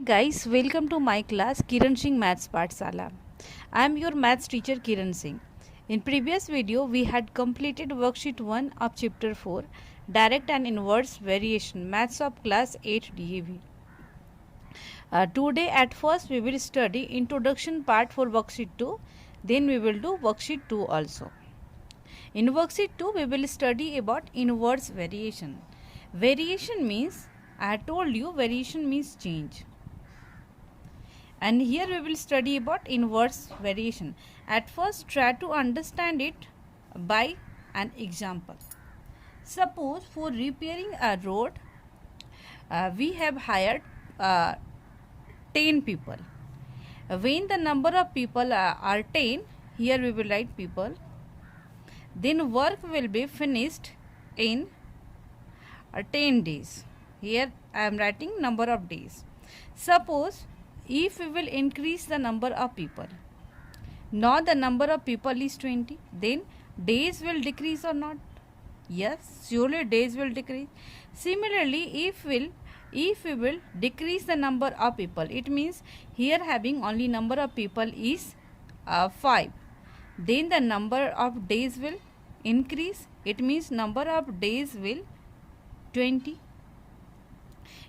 Guys, welcome to my class Kiran Singh Maths Pathsala. I am your maths teacher Kiran Singh. In previous video we had completed worksheet 1 of chapter 4 direct and inverse variation maths of class 8 DAV. Today at first we will study introduction part for worksheet 2, then we will do worksheet 2 also. In worksheet 2 we will study about inverse variation. Variation means, I had told you, variation means change. And here we will study about inverse variation. At first try to understand it by an example. Suppose for repairing a road we have hired 10 people. When the number of people are 10, here we will write people, then work will be finished in 10 days. Here I am writing number of days. Suppose if we will increase the number of people, now the number of people is 20, then days will decrease or not? Yes, surely days will decrease. Similarly, if we will decrease the number of people, it means here having only number of people is 5, then the number of days will increase, it means number of days will 20.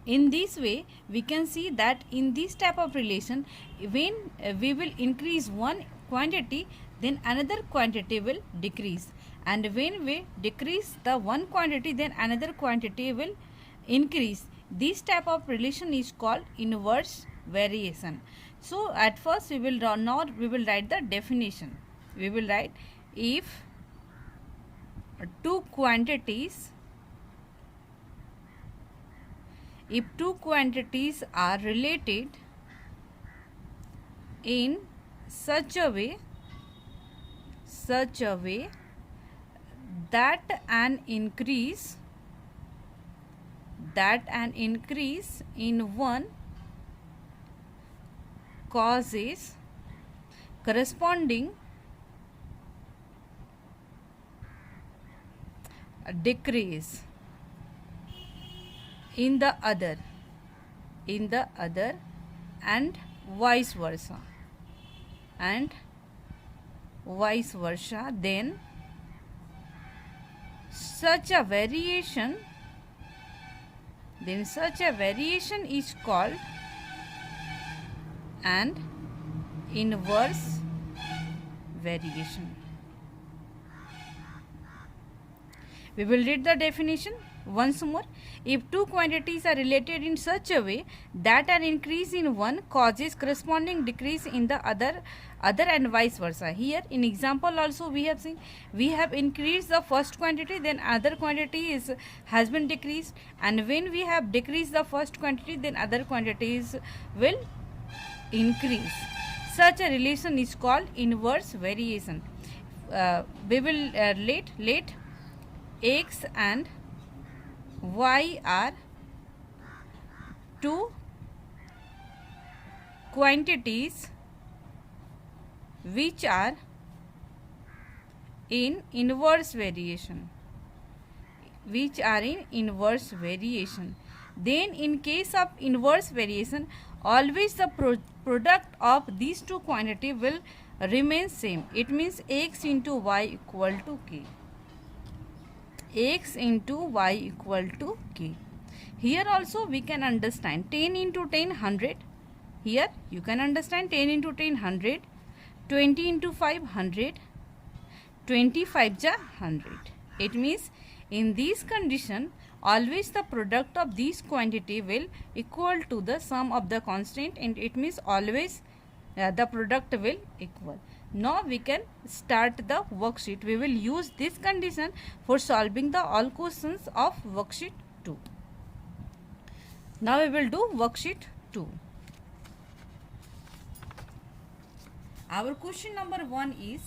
In this way we can see that in this type of relation, when we will increase one quantity, then another quantity will decrease, and when we decrease the one quantity, then another quantity will increase. This type of relation is called inverse variation. So at first we will write the definition. We will write, if two quantities are related in such a way that an increase in one causes corresponding decrease in the other, and vice versa, then such a variation is called an inverse variation. We will read the definition once more. If two quantities are related in such a way that an increase in one causes corresponding decrease in the other and vice versa. Here in example also we have seen, we have increased the first quantity, then other quantity has been decreased, and when we have decreased the first quantity, then other quantities will increase. Such a relation is called inverse variation. We will let x and y are two quantities which are in inverse variation, then in case of inverse variation, always the product of these two quantity will remain same. It means x into y equal to k. X into y equal to k. Here also we can understand 10 into 10 100. Here you can understand 10 into 10 100, 20 into 5 100, 25 ja 100. It means in this condition always the product of these quantity will equal to the sum of the constant, and it means always the product will equal. Now we can start the worksheet. We will use this condition for solving the all questions of worksheet 2. Now we will do worksheet 2. Our question number 1 is,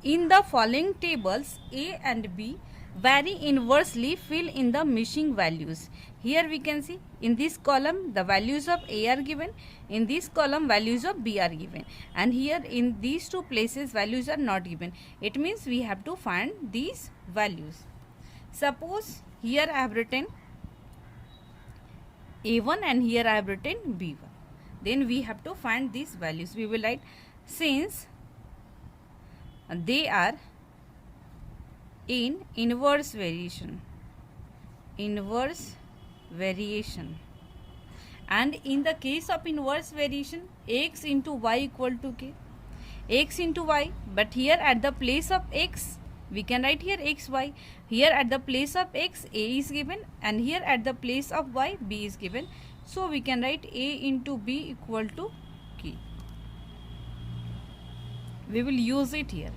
in the following tables A and B vary inversely, fill in the missing values. Here we can see in this column the values of A are given, in this column values of B are given, and here in these two places values are not given. It means we have to find these values. Suppose here I have written A1 and here I have written B1. Then we have to find these values. We will write since they are in inverse variation. And in the case of inverse variation, x into y equal to k. X into y, but here at the place of x, we can write here xy. Here at the place of x, a is given, and here at the place of y, b is given. So we can write a into b equal to k. We will use it here.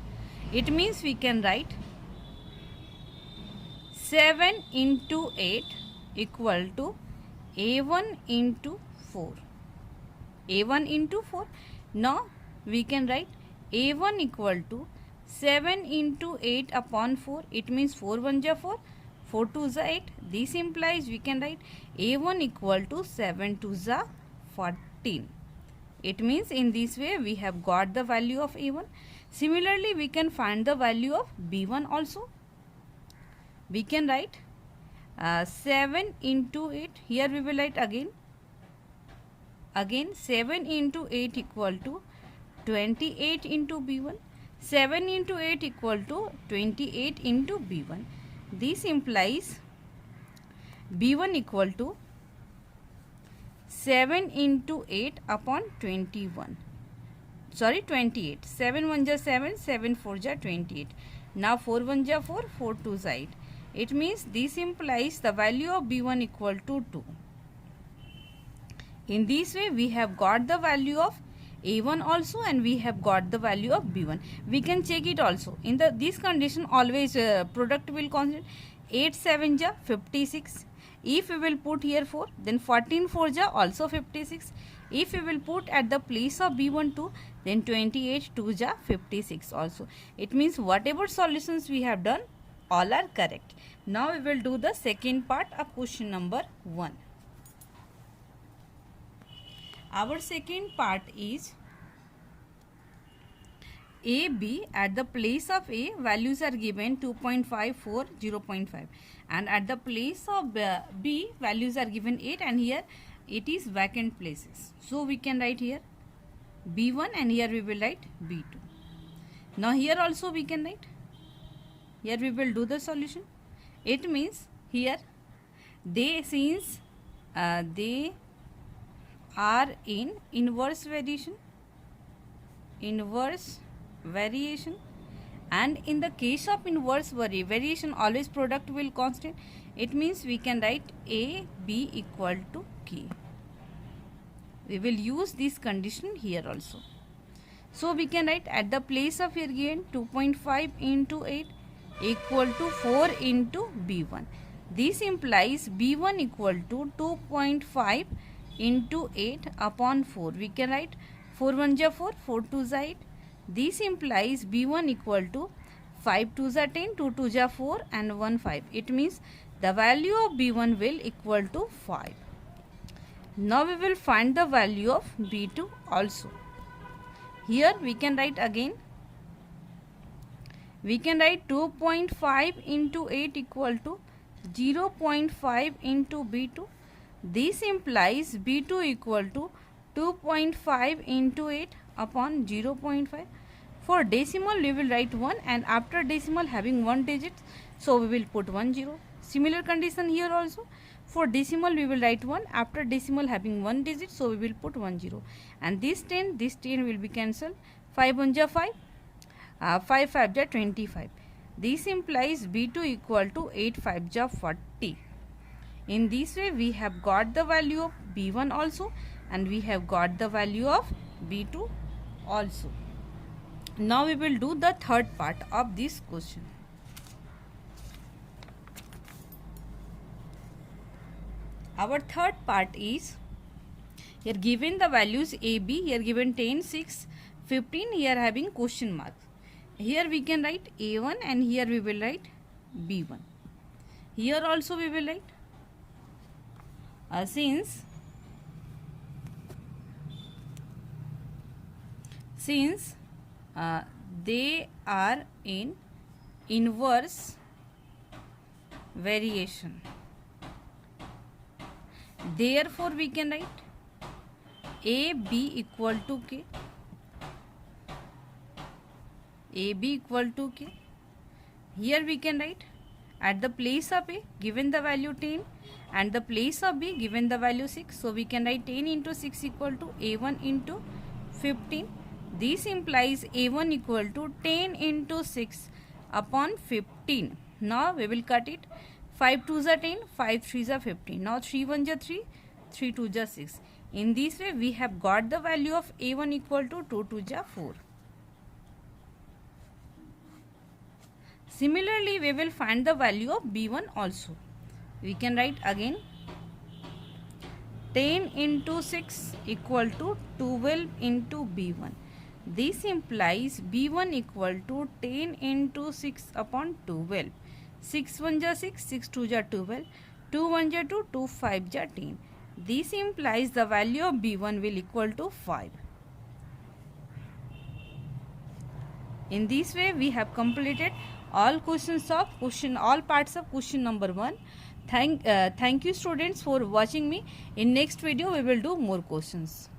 It means we can write 7 into 8 equal to a1 into 4. a1 into 4. Now we can write a1 equal to 7 into 8 upon 4. It means 4 1 ja 4, 4 2 ja 8. This implies we can write a1 equal to 7 2 ja 14. It means in this way we have got the value of a1. Similarly, we can find the value of b1 also. We can write 7 into 8. Here we will write again 7 into 8 equal to 28 into b1. 7 into 8 equal to 28 into b1. This implies b1 equal to 7 into 8 upon 21. Sorry, 28. 7 1 ja 7, 7 4 ja 28. Now 4 1 ja 4, 4 2 ja 8. It means this implies the value of b1 equal to 2. In this way, we have got the value of a1 also, and we have got the value of b1. We can check it also. In this condition, always product will constant. 8 7 ja 56. If we will put here 4, then 14 4 ja also 56. If we will put at the place of b1 2, then 28 2 ja 56 also. It means whatever solutions we have done, all are correct. Now we will do the second part of question number 1. Our second part is A, B. At the place of A, values are given 2.5, 4, 0.5. And at the place of B, values are given 8, and here it is vacant places. So we can write here B1, and here we will write B2. Now here also we can write. Here we will do the solution. It means here since they are in inverse variation, and in the case of inverse variation, always product will constant. It means we can write a b equal to k. We will use this condition here also. So we can write at the place of here given 2.5 into 8 equal to 4 into b1. This implies b1 equal to 2.5 into 8 upon 4. We can write 4 1 ja 4, 4 2 ja 8. This implies b1 equal to 5 2 ja 10, 2 2 ja 4, and 1 5. It means the value of b1 will equal to 5. Now we will find the value of b2 also. Here we can write again. We can write 2.5 into 8 equal to 0.5 into b2. This implies b2 equal to 2.5 into 8 upon 0.5. For decimal we will write 1, and after decimal having 1 digit, so we will put 1 0. Similar condition here also. For decimal we will write 1, after decimal having 1 digit, so we will put 1 0. And this 10 will be cancelled. 5 1 ja 5, 5 5 ja 25. This implies b2 equal to 8 5 ja 40. In this way we have got the value of b1 also, and we have got the value of b2 also. Now we will do the third part of this question. Our third part is, here given the values a, b, here given 10, 6, 15, here having question mark. Here we can write a1, and here we will write b1. Here also we will write since they are in inverse variation, Therefore we can write AB equal to K. AB equal to K. Here we can write at the place of A given the value 10 and the place of B given the value 6. So we can write 10 into 6 equal to A1 into 15. This implies A1 equal to 10 into 6 upon 15. Now we will cut it. 5 2s are 10, 5 3s are 15. Now 3 1s are 3, 3 2s are 6. In this way we have got the value of A1 equal to 2 2s are 4. Similarly, we will find the value of B1 also. We can write again 10 into 6 equal to 12 into B1. This implies B1 equal to 10 into 6 upon 12. 6 1s are 6, 6 2s are 12, 2 1s are 2, 2 5s are 10. This implies the value of B1 will equal to 5. In this way, we have completed all questions of all parts of question number 1. Thank you students for watching me. In next video, we will do more questions.